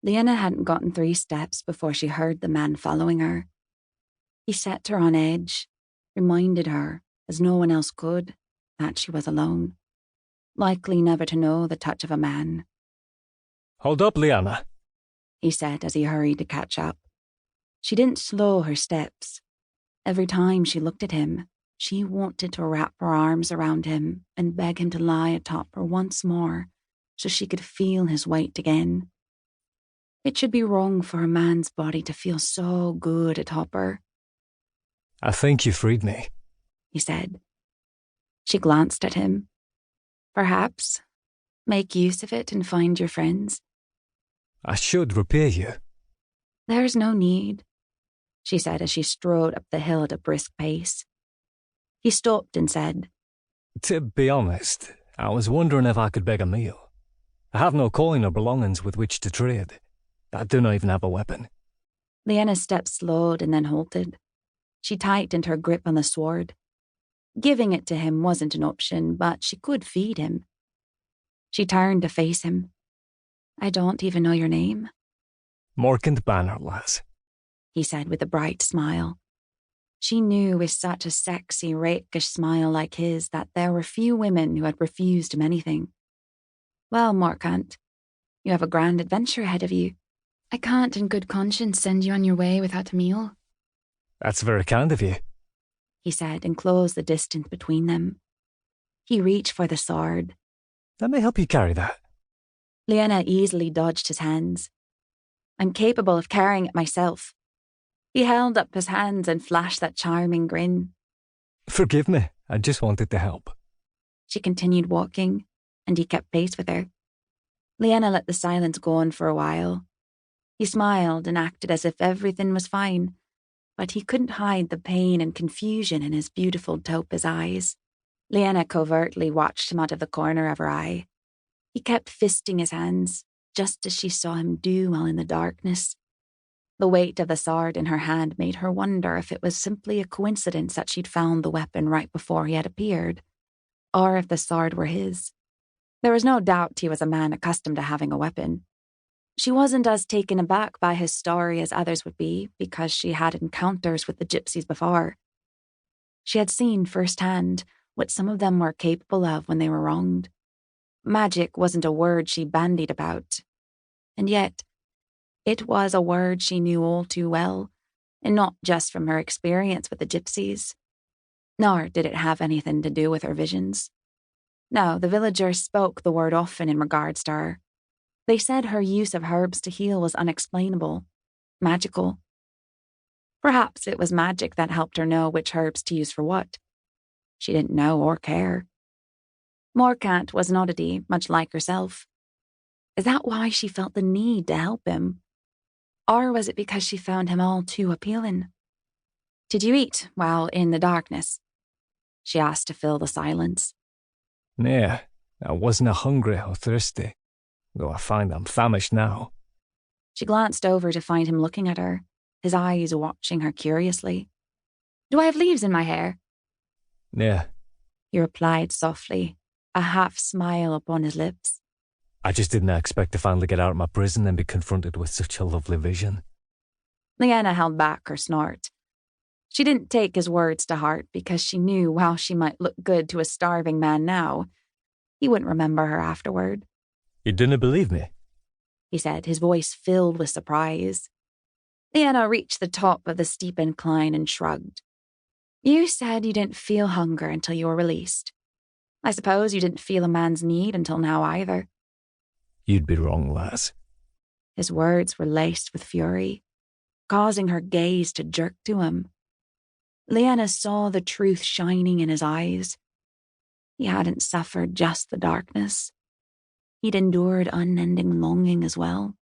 Leana hadn't gotten 3 steps before she heard the man following her. He set her on edge, reminded her, as no one else could, that she was alone, likely never to know the touch of a man. "Hold up, Leana," he said as he hurried to catch up. She didn't slow her steps. Every time she looked at him, she wanted to wrap her arms around him and beg him to lie atop her once more so she could feel his weight again. It should be wrong for a man's body to feel so good atop her. "I think you freed me," he said. She glanced at him. Perhaps. Make use of it and find your friends. "I should repay you." There's no need, she said as she strode up the hill at a brisk pace. He stopped and said, "To be honest, I was wondering if I could beg a meal. I have no coin or belongings with which to trade. I do not even have a weapon." Leana's steps slowed and then halted. She tightened her grip on the sword. Giving it to him wasn't an option, but she could feed him. She turned to face him. "I don't even know your name." "Morcant Banner, lass," he said with a bright smile. She knew with such a sexy, rakish smile like his that there were few women who had refused him anything. "Well, Morcant, you have a grand adventure ahead of you. I can't in good conscience send you on your way without a meal." "That's very kind of you," he said and closed the distance between them. He reached for the sword. "Let me help you carry that." Leana easily dodged his hands. "I'm capable of carrying it myself." He held up his hands and flashed that charming grin. "Forgive me, I just wanted to help." She continued walking, and he kept pace with her. Leana let the silence go on for a while. He smiled and acted as if everything was fine, but he couldn't hide the pain and confusion in his beautiful topaz eyes. Leana covertly watched him out of the corner of her eye. He kept fisting his hands, just as she saw him do while in the darkness. The weight of the sword in her hand made her wonder if it was simply a coincidence that she'd found the weapon right before he had appeared, or if the sword were his. There was no doubt he was a man accustomed to having a weapon. She wasn't as taken aback by his story as others would be, because she had encounters with the gypsies before. She had seen firsthand what some of them were capable of when they were wronged. Magic wasn't a word she bandied about. And yet, it was a word she knew all too well, and not just from her experience with the gypsies. Nor did it have anything to do with her visions. No, the villagers spoke the word often in regards to her. They said her use of herbs to heal was unexplainable, magical. Perhaps it was magic that helped her know which herbs to use for what. She didn't know or care. Morcant was an oddity, much like herself. Is that why she felt the need to help him? Or was it because she found him all too appealing? "Did you eat while in the darkness?" she asked to fill the silence. "Nah, I wasn't hungry or thirsty, though I find I'm famished now." She glanced over to find him looking at her, his eyes watching her curiously. "Do I have leaves in my hair?" "Nah." he replied softly, a half smile upon his lips. "I just didn't expect to finally get out of my prison and be confronted with such a lovely vision." Leana held back her snort. She didn't take his words to heart because she knew while she might look good to a starving man now, he wouldn't remember her afterward. "You didn't believe me?" he said, his voice filled with surprise. Leana reached the top of the steep incline and shrugged. "You said you didn't feel hunger until you were released. I suppose you didn't feel a man's need until now either." "You'd be wrong, lass." His words were laced with fury, causing her gaze to jerk to him. Leana saw the truth shining in his eyes. He hadn't suffered just the darkness. He'd endured unending longing as well.